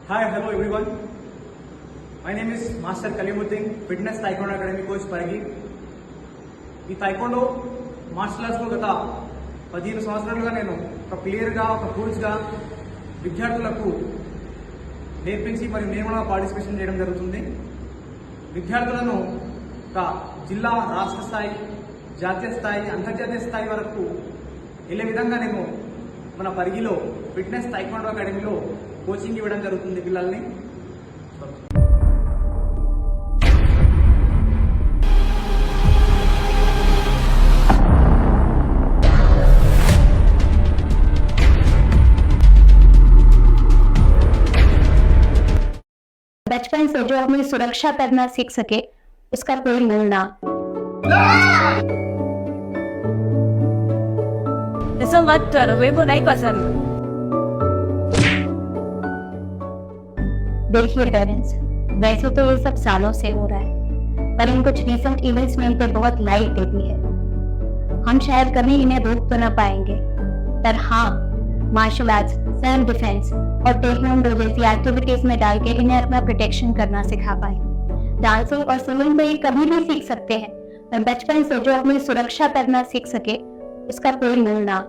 Hi, hello everyone. My name is Master Kalimuddin, Fitness Taekwondo Academy Coach Paragi. ఈ taekwondo martial arts లో గత 15 సంవత్సరాలుగా నేను ఒక ప్లేయర్ గా ఒక కోచ్ గా విద్యార్థులకు నేర్పించి మరియు నేను పార్టిసిపేషన్ చేయడం జరుగుతుంది. విద్యార్థులను ఒక జిల్లా రాష్ట్ర స్థాయి జాతీయ స్థాయి అంతర్జాతీయ స్థాయి వరకు వెళ్ళే విధంగా నేను మన పరిగిలో ఫిట్నెస్ taekwondo అకాడమీలో కోచింగ్ ఇవ్వడం జరుగుతుంది పిల్లల్ని. बचपन से जो अपनी सुरक्षा करना सीख सके उसका कोई मूल ना। ऐसा मत करो, मेरे को नहीं पसंद। देखिए पेरेंट्स, वैसे तो ये सब सालों से हो रहा है, पर इन कुछ रिसेंट इवेंट्स में इन पर बहुत लाइट देती है। हम शायद कभी इन्हें रोक तो ना पाएंगे, पर हाँ मार्शल आर्ट्स, सेल्फ डिफेंस और टेक्वांडो जैसी एक्टिविटीज में डाल के इन्हें अपना प्रोटेक्शन करना सिखा पाए। डांसिंग और स्विमिंग में ये कभी भी सीख सकते हैं, पर बचपन से जो अपनी सुरक्षा करना सीख सके उसका कोई मूल ना।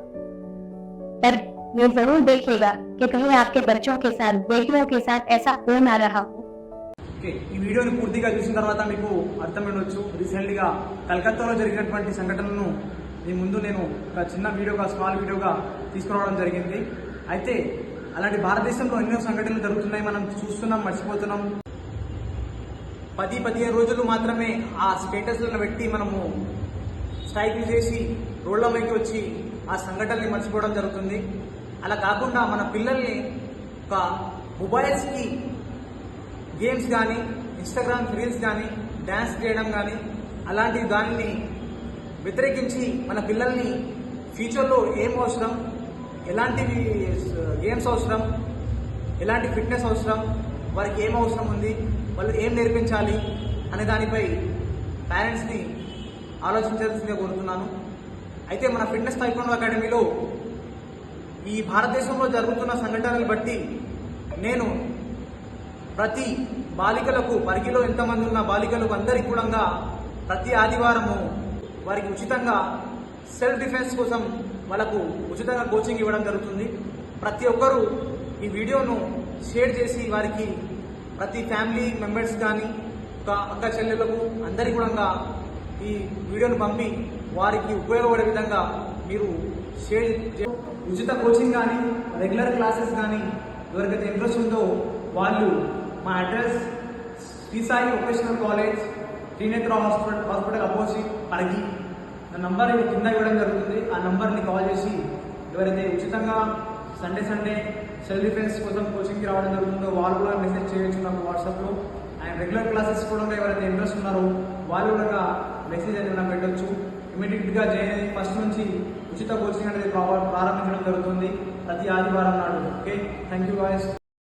पर ये जरूर देखिएगा कि कहीं आपके बच्चों के साथ, बेटियों के साथ ऐसा हो ना रहा हो। ఈ వీడియోని పూర్తిగా చూసిన తర్వాత మీకు అర్థమైనవచ్చు. రీసెంట్గా కలకత్తాలో జరిగినటువంటి సంఘటనను మీ ముందు నేను ఒక చిన్న వీడియోగా స్మాల్ వీడియోగా తీసుకురావడం జరిగింది. అయితే అలాంటి భారతదేశంలో ఎన్నో సంఘటనలు జరుగుతున్నాయి, మనం చూస్తున్నాం, మర్చిపోతున్నాం. 10-15 రోజులు మాత్రమే ఆ స్టేటస్లను పెట్టి మనము స్ట్రైక్లు చేసి రోడ్లపైకి వచ్చి ఆ సంఘటనని మర్చిపోవడం జరుగుతుంది. అలా కాకుండా మన పిల్లల్ని ఒక మొబైల్స్కి గేమ్స్ కానీ, ఇన్స్టాగ్రామ్ రీల్స్ కానీ, డ్యాన్స్ చేయడం కానీ అలాంటి దానిని వ్యతిరేకించి మన పిల్లల్ని ఫ్యూచర్లో ఏం అవసరం, ఎలాంటి గేమ్స్ అవసరం, ఎలాంటి ఫిట్నెస్ అవసరం, వారికి ఏం అవసరం ఉంది, వాళ్ళు ఏం నేర్పించాలి అనే దానిపై పేరెంట్స్ని ఆలోచించాల్సిందిగా కోరుతున్నాను. అయితే మన ఫిట్నెస్ taekwondo అకాడమీలో ఈ భారతదేశంలో జరుగుతున్న సంఘటనలు బట్టి నేను ప్రతి బాలికలకు, పరిగిలో ఎంతమంది ఉన్న బాలికలకు అందరికీ కూడా ప్రతి ఆదివారము వారికి ఉచితంగా సెల్ఫ్ డిఫెన్స్ కోసం వాళ్ళకు ఉచితంగా కోచింగ్ ఇవ్వడం జరుగుతుంది. ప్రతి ఒక్కరూ ఈ వీడియోను షేర్ చేసి వారికి ప్రతి ఫ్యామిలీ మెంబర్స్ కానీ, ఒక అక్క చెల్లెలకు అందరికీ కూడా ఈ వీడియోను పంపి వారికి ఉపయోగపడే విధంగా మీరు షేర్ ఉచిత కోచింగ్ కానీ, రెగ్యులర్ క్లాసెస్ కానీ ఎవరికైతే ఇంట్రెస్ట్ ఉందో వాళ్ళు మా address Sri Sai vocational college, Trinetra hospital opposite Parigi. నా నంబర్ కింద ఇవ్వడం జరుగుతుంది. ఆ నంబర్ని కాల్ చేసి ఎవరైతే ఉచితంగా సండే సెల్ఫ్ డిఫెన్స్ కోసం కోచింగ్కి రావడం జరుగుతుందో వాళ్ళు కూడా మెసేజ్ చేయొచ్చు నాకు వాట్సాప్లో. అండ్ రెగ్యులర్ క్లాసెస్ కూడా ఎవరైతే ఇంట్రెస్ట్ ఉన్నారో వాళ్ళు కూడా మెసేజ్ అనేది నాకు పెట్టవచ్చు. ఇమీడియట్గా జాయిన్ ఫస్ట్ నుంచి ఉచిత కోచింగ్ అనేది ప్రారంభించడం జరుగుతుంది ప్రతి ఆదివారం నాడు. Okay, thank you guys.